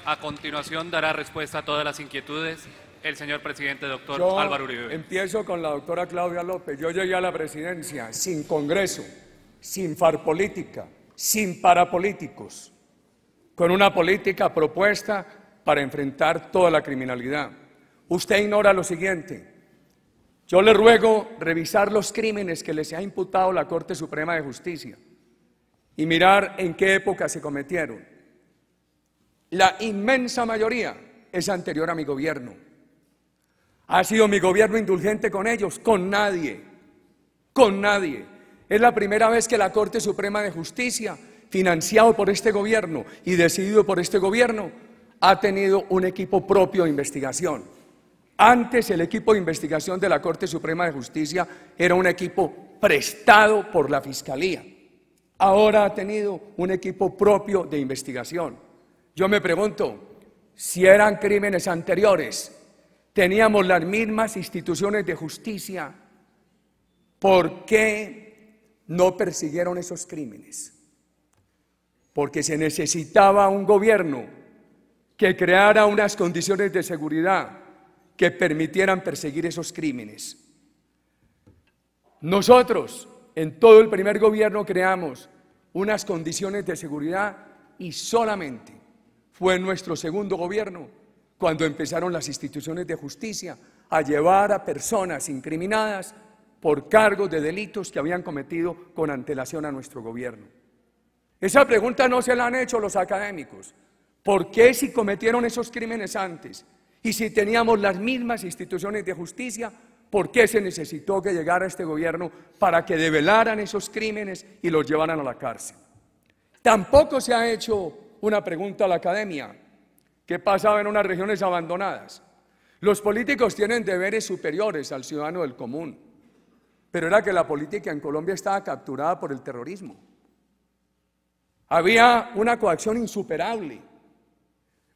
A continuación dará respuesta a todas las inquietudes el señor presidente, doctor Yo Álvaro Uribe. empiezo con la doctora Claudia López. Yo llegué a la presidencia sin Congreso, sin farpolítica, sin parapolíticos, con una política propuesta para enfrentar toda la criminalidad. Usted ignora lo siguiente. Yo le ruego revisar los crímenes que les ha imputado la Corte Suprema de Justicia y mirar en qué época se cometieron. La inmensa mayoría es anterior a mi gobierno. ¿Ha sido mi gobierno indulgente con ellos? Con nadie, con nadie. Es la primera vez que la Corte Suprema de Justicia, financiado por este gobierno y decidido por este gobierno, ha tenido un equipo propio de investigación. Antes el equipo de investigación de la Corte Suprema de Justicia era un equipo prestado por la Fiscalía. Ahora ha tenido un equipo propio de investigación. Yo me pregunto, si eran crímenes anteriores, teníamos las mismas instituciones de justicia, ¿por qué no persiguieron esos crímenes? Porque se necesitaba un gobierno que creara unas condiciones de seguridad que permitieran perseguir esos crímenes. Nosotros, en todo el primer gobierno, creamos unas condiciones de seguridad y solamente fue en nuestro segundo gobierno cuando empezaron las instituciones de justicia a llevar a personas incriminadas por cargos de delitos que habían cometido con antelación a nuestro gobierno. Esa pregunta no se la han hecho los académicos. ¿Por qué si cometieron esos crímenes antes y si teníamos las mismas instituciones de justicia, por qué se necesitó que llegara este gobierno para que develaran esos crímenes y los llevaran a la cárcel? Tampoco se ha hecho una pregunta a la academia. ¿Qué pasaba en unas regiones abandonadas? Los políticos tienen deberes superiores al ciudadano del común, pero era que la política en Colombia estaba capturada por el terrorismo. Había una coacción insuperable.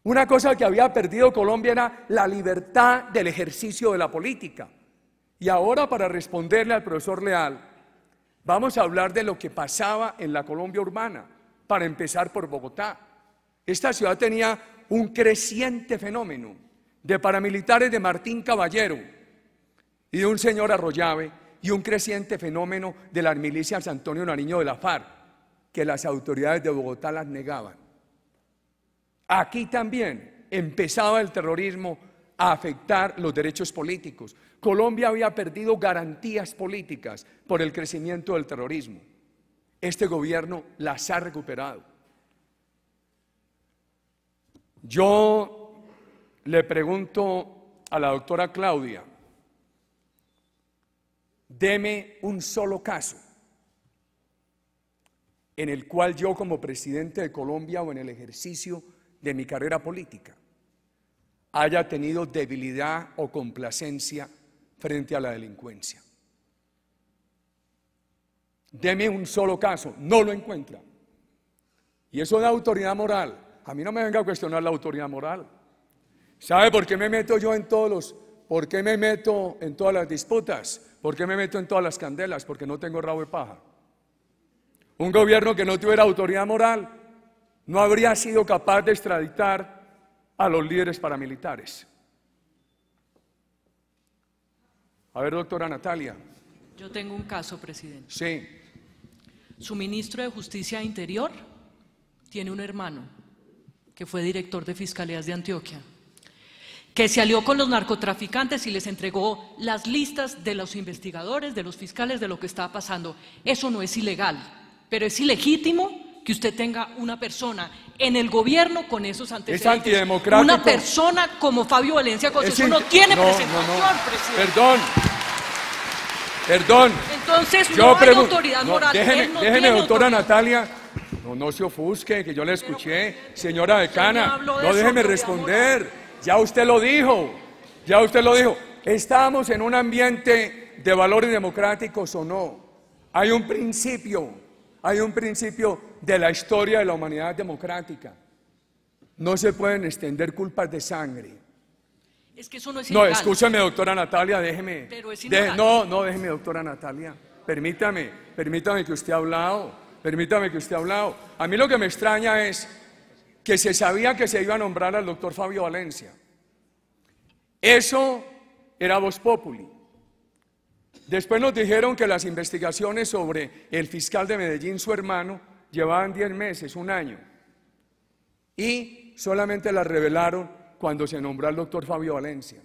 Una cosa que había perdido Colombia era la libertad del ejercicio de la política. Y ahora, para responderle al profesor Leal, vamos a hablar de lo que pasaba en la Colombia urbana, para empezar por Bogotá. Esta ciudad tenía un creciente fenómeno de paramilitares de Martín Caballero y de un señor Arroyave, y un creciente fenómeno de las milicias Antonio Nariño de la FARC, que las autoridades de Bogotá las negaban. Aquí también empezaba el terrorismo a afectar los derechos políticos. Colombia había perdido garantías políticas por el crecimiento del terrorismo. Este gobierno las ha recuperado. Yo le pregunto a la doctora Claudia, deme un solo caso en el cual yo, como presidente de Colombia o en el ejercicio de mi carrera política, haya tenido debilidad o complacencia frente a la delincuencia. Deme un solo caso, no lo encuentra. Y eso da autoridad moral. A mí no me venga a cuestionar la autoridad moral. ¿Sabe por qué me meto yo en por qué me meto en todas las disputas? ¿Por qué me meto en todas las candelas? Porque no tengo rabo de paja. Un gobierno que no tuviera autoridad moral no habría sido capaz de extraditar a los líderes paramilitares. A ver, doctora Natalia. Yo tengo un caso, presidente. Sí. Su ministro de Justicia e Interior tiene un hermano que fue director de Fiscalías de Antioquia, que se alió con los narcotraficantes y les entregó las listas de los investigadores, de los fiscales, de lo que estaba pasando. Eso no es ilegal, pero es ilegítimo que usted tenga una persona en el gobierno con esos antecedentes. Es antidemocrático. Una persona como Fabio Valencia Costa, eso no tiene presentación, presidente. Perdón. Entonces no hay autoridad moral. Déjeme, doctora Natalia. No se ofusque, que yo le escuché, señora decana. No, déjeme responder. Ya usted lo dijo. ¿Estamos en un ambiente de valores democráticos o no? Hay un principio de la historia de la humanidad democrática. No se pueden extender culpas de sangre. Es que eso no es ilegal. No, escúchame, doctora Natalia, déjeme. Pero es ilegal. Déjeme, doctora Natalia. Permítame que usted ha hablado. A mí lo que me extraña es que se sabía que se iba a nombrar al doctor Fabio Valencia. Eso era Voz Populi. Después nos dijeron que las investigaciones sobre el fiscal de Medellín, su hermano, llevaban 10 meses, un año. Y solamente las revelaron cuando se nombró al doctor Fabio Valencia.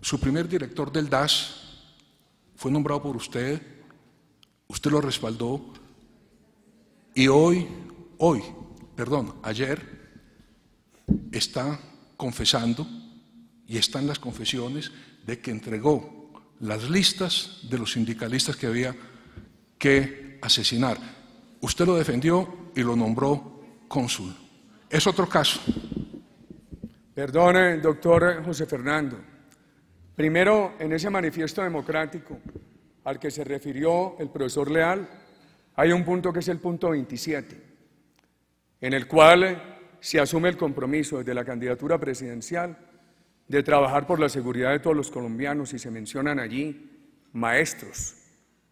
Su primer director del DAS fue nombrado por usted lo respaldó y ayer está confesando y está en las confesiones de que entregó las listas de los sindicalistas que había que asesinar. Usted lo defendió y lo nombró cónsul. Es otro caso. Perdone, doctor José Fernando. Primero, en ese manifiesto democrático al que se refirió el profesor Leal, hay un punto que es el punto 27, en el cual se asume el compromiso desde la candidatura presidencial de trabajar por la seguridad de todos los colombianos, y se mencionan allí maestros,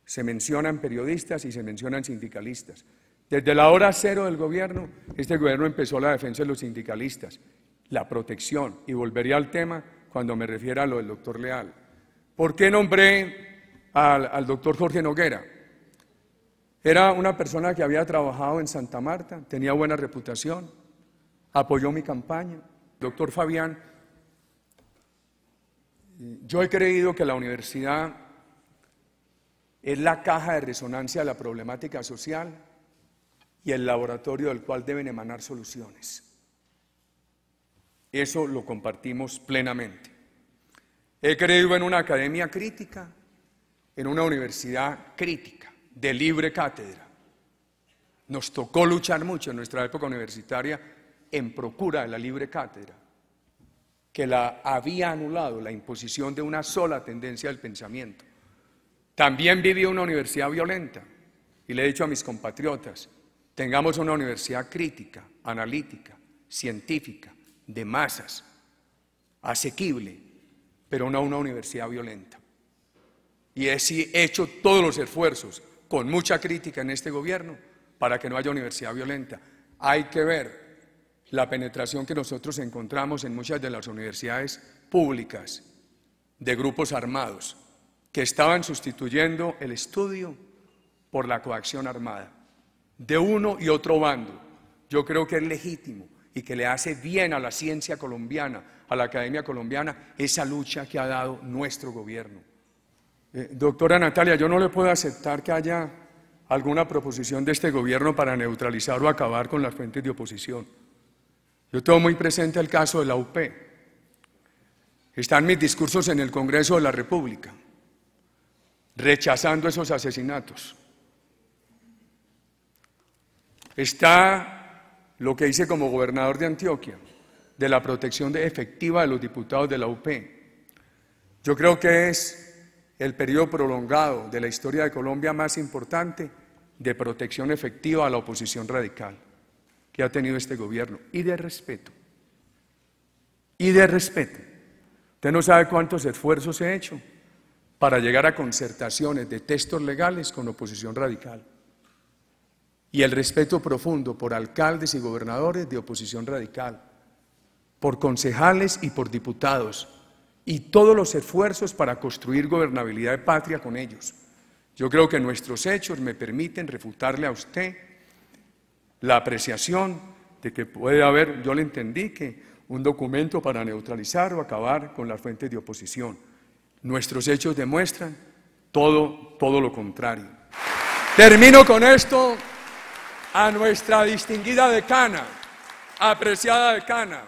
se mencionan periodistas y se mencionan sindicalistas. Desde la hora cero del gobierno, este gobierno empezó la defensa de los sindicalistas, la protección, y volvería al tema cuando me refiera a lo del doctor Leal. ¿Por qué nombré al doctor Jorge Noguera? Era una persona que había trabajado en Santa Marta, tenía buena reputación, apoyó mi campaña. Doctor Fabián, yo he creído que la universidad es la caja de resonancia de la problemática social y el laboratorio del cual deben emanar soluciones. Eso lo compartimos plenamente. He creído en una academia crítica, en una universidad crítica, de libre cátedra. Nos tocó luchar mucho en nuestra época universitaria en procura de la libre cátedra, que la había anulado la imposición de una sola tendencia del pensamiento. También viví una universidad violenta, y le he dicho a mis compatriotas, tengamos una universidad crítica, analítica, científica, de masas, asequible, pero no una universidad violenta. Y he hecho todos los esfuerzos, con mucha crítica en este gobierno, para que no haya universidad violenta. Hay que ver la penetración que nosotros encontramos en muchas de las universidades públicas de grupos armados que estaban sustituyendo el estudio por la coacción armada, de uno y otro bando. Yo creo que es legítimo y que le hace bien a la ciencia colombiana, a la academia colombiana, esa lucha que ha dado nuestro gobierno. Doctora Natalia, yo no le puedo aceptar que haya alguna proposición de este gobierno para neutralizar o acabar con las fuentes de oposición. Yo tengo muy presente el caso de la UP. Están mis discursos en el Congreso de la República, rechazando esos asesinatos. Está lo que hice como gobernador de Antioquia, de la protección efectiva de los diputados de la UP. Yo creo que es el periodo prolongado de la historia de Colombia más importante de protección efectiva a la oposición radical que ha tenido este gobierno, y de respeto. Y de respeto. Usted no sabe cuántos esfuerzos he hecho para llegar a concertaciones de textos legales con oposición radical. Y el respeto profundo por alcaldes y gobernadores de oposición radical, por concejales y por diputados, y todos los esfuerzos para construir gobernabilidad de patria con ellos. Yo creo que nuestros hechos me permiten refutarle a usted la apreciación de que puede haber, yo le entendí, que un documento para neutralizar o acabar con las fuentes de oposición. Nuestros hechos demuestran todo lo contrario. Termino con esto. A nuestra distinguida decana, apreciada decana,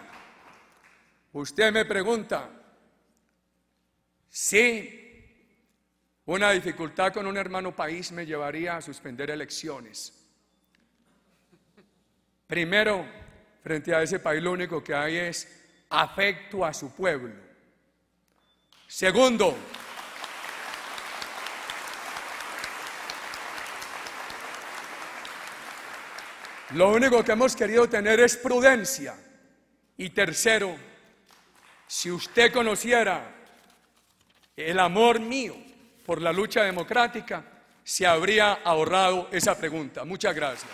usted me pregunta si una dificultad con un hermano país me llevaría a suspender elecciones. Primero, frente a ese país lo único que hay es afecto a su pueblo. Segundo, lo único que hemos querido tener es prudencia. Y tercero, si usted conociera el amor mío por la lucha democrática, se habría ahorrado esa pregunta. Muchas gracias.